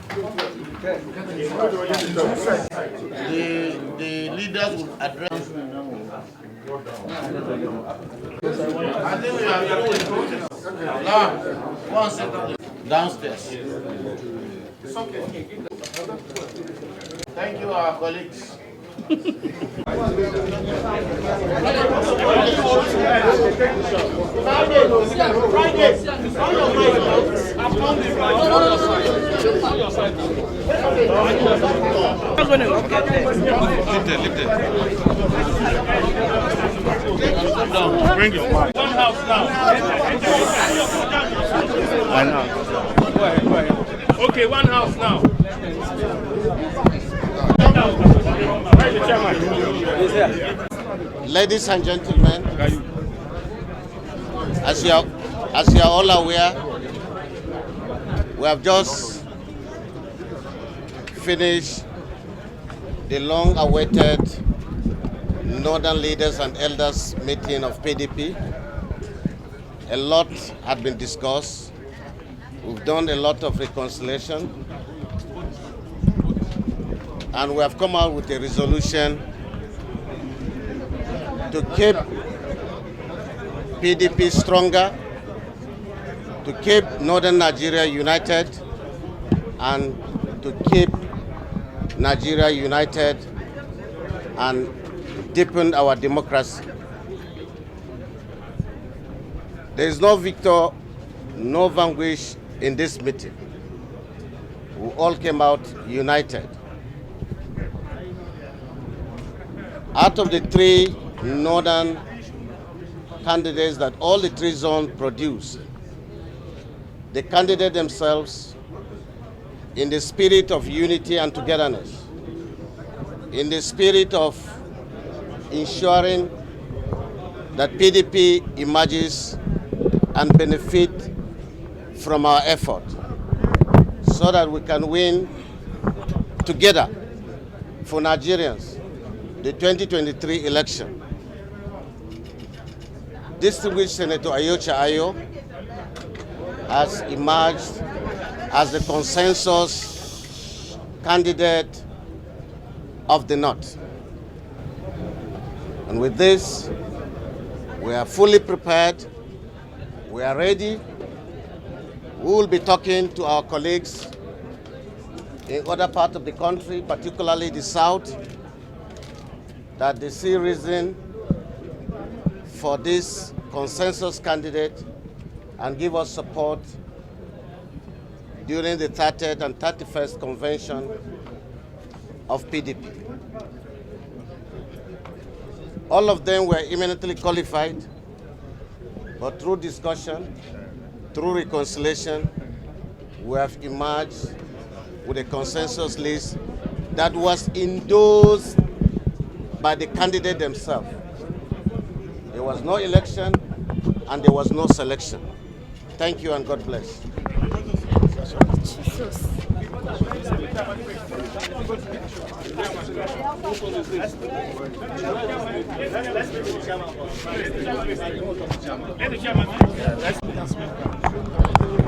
The leaders will address. I think we are now. One second. Downstairs. It's okay. Thank you, our colleagues. Bring your mic. One house now. I know. Go ahead. Okay, one house now. Ladies and gentlemen, as you are all aware, we have just finished the long-awaited Northern Leaders and Elders meeting of PDP. A lot had been discussed. We've done a lot of reconciliation. And we have come out with a resolution to keep PDP stronger, to keep Northern Nigeria united, and to keep Nigeria united and deepen our democracy. There is no victor, no vanquish in this meeting. We all came out united. Out of the three northern candidates that all the three zones produced, the candidates themselves, in the spirit of unity and togetherness, in the spirit of ensuring that PDP emerges and benefit from our effort so that we can win together for Nigerians the 2023 election. Distinguished Senator Iyorchia Ayu has emerged as the consensus candidate of the North. And with this, we are fully prepared, we are ready. We will be talking to our colleagues in other parts of the country, particularly the South, that they see reason for this consensus candidate and give us support during the 30th and 31st convention of PDP. All of them were eminently qualified, but through discussion, through reconciliation, we have emerged with a consensus list that was endorsed by the candidate themselves. There was no election and there was no selection. Thank you and God bless. Jesus.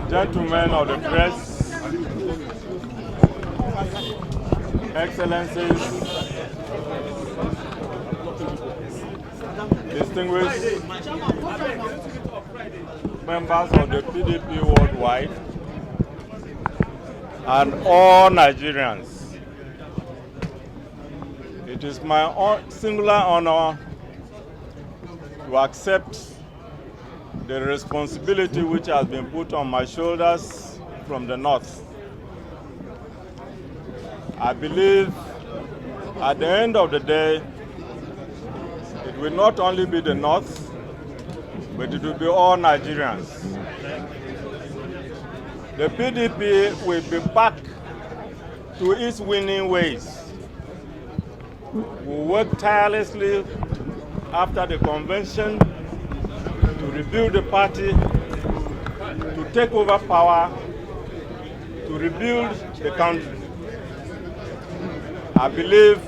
Gentlemen of the press, Excellencies, distinguished members of the PDP worldwide, and all Nigerians. It is my singular honor to accept the responsibility which has been put on my shoulders from the North. I believe at the end of the day, it will not only be the North, but it will be all Nigerians. The PDP will be back to its winning ways. We work tirelessly after the convention to rebuild the party, to take over power, to rebuild the country. I believe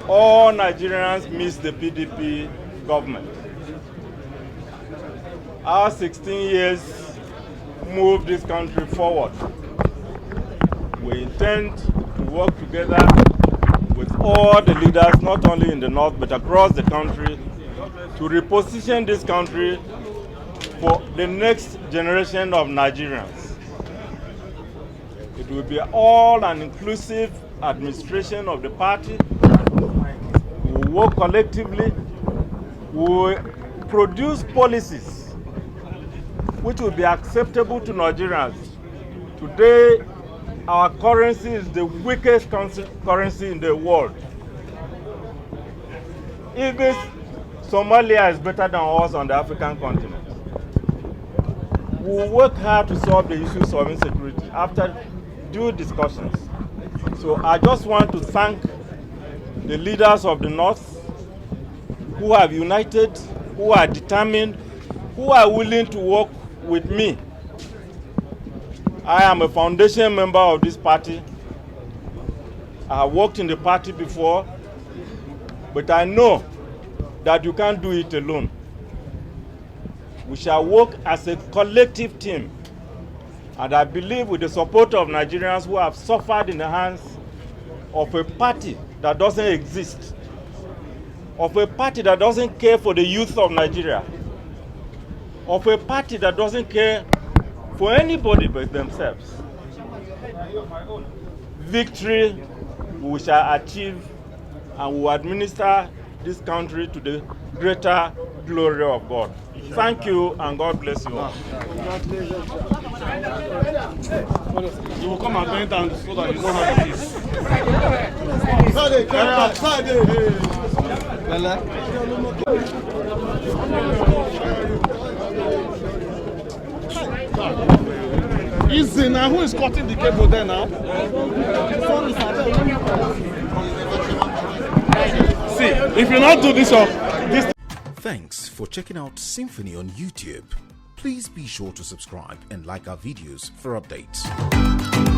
all Nigerians miss the PDP government. Our 16 years moved this country forward. We intend to work together with all the leaders, not only in the north, but across the country, to reposition this country for the next generation of Nigerians. It will be all an inclusive administration of the party. We will work collectively. We will produce policies which will be acceptable to Nigerians. Today, our currency is the weakest currency in the world. Even Somalia is better than us on the African continent. We will work hard to solve the issues of insecurity after due discussions. So I just want to thank the leaders of the North who have united, who are determined, who are willing to work with me. I am a foundation member of this party. I have worked in the party before, but I know that you can't do it alone. We shall work as a collective team. And I believe with the support of Nigerians who have suffered in the hands of a party that doesn't exist, of a party that doesn't care for the youth of Nigeria, of a party that doesn't care for anybody but themselves. Victory we shall achieve, and we will administer this country to the greater glory of God. Thank you, and God bless you all. You will come and bend down so that you don't have this. Easy now. Who is cutting the cable there now? See, if you not do this, Thanks for checking out SYMFONI on YouTube. Please be sure to subscribe and like our videos for updates.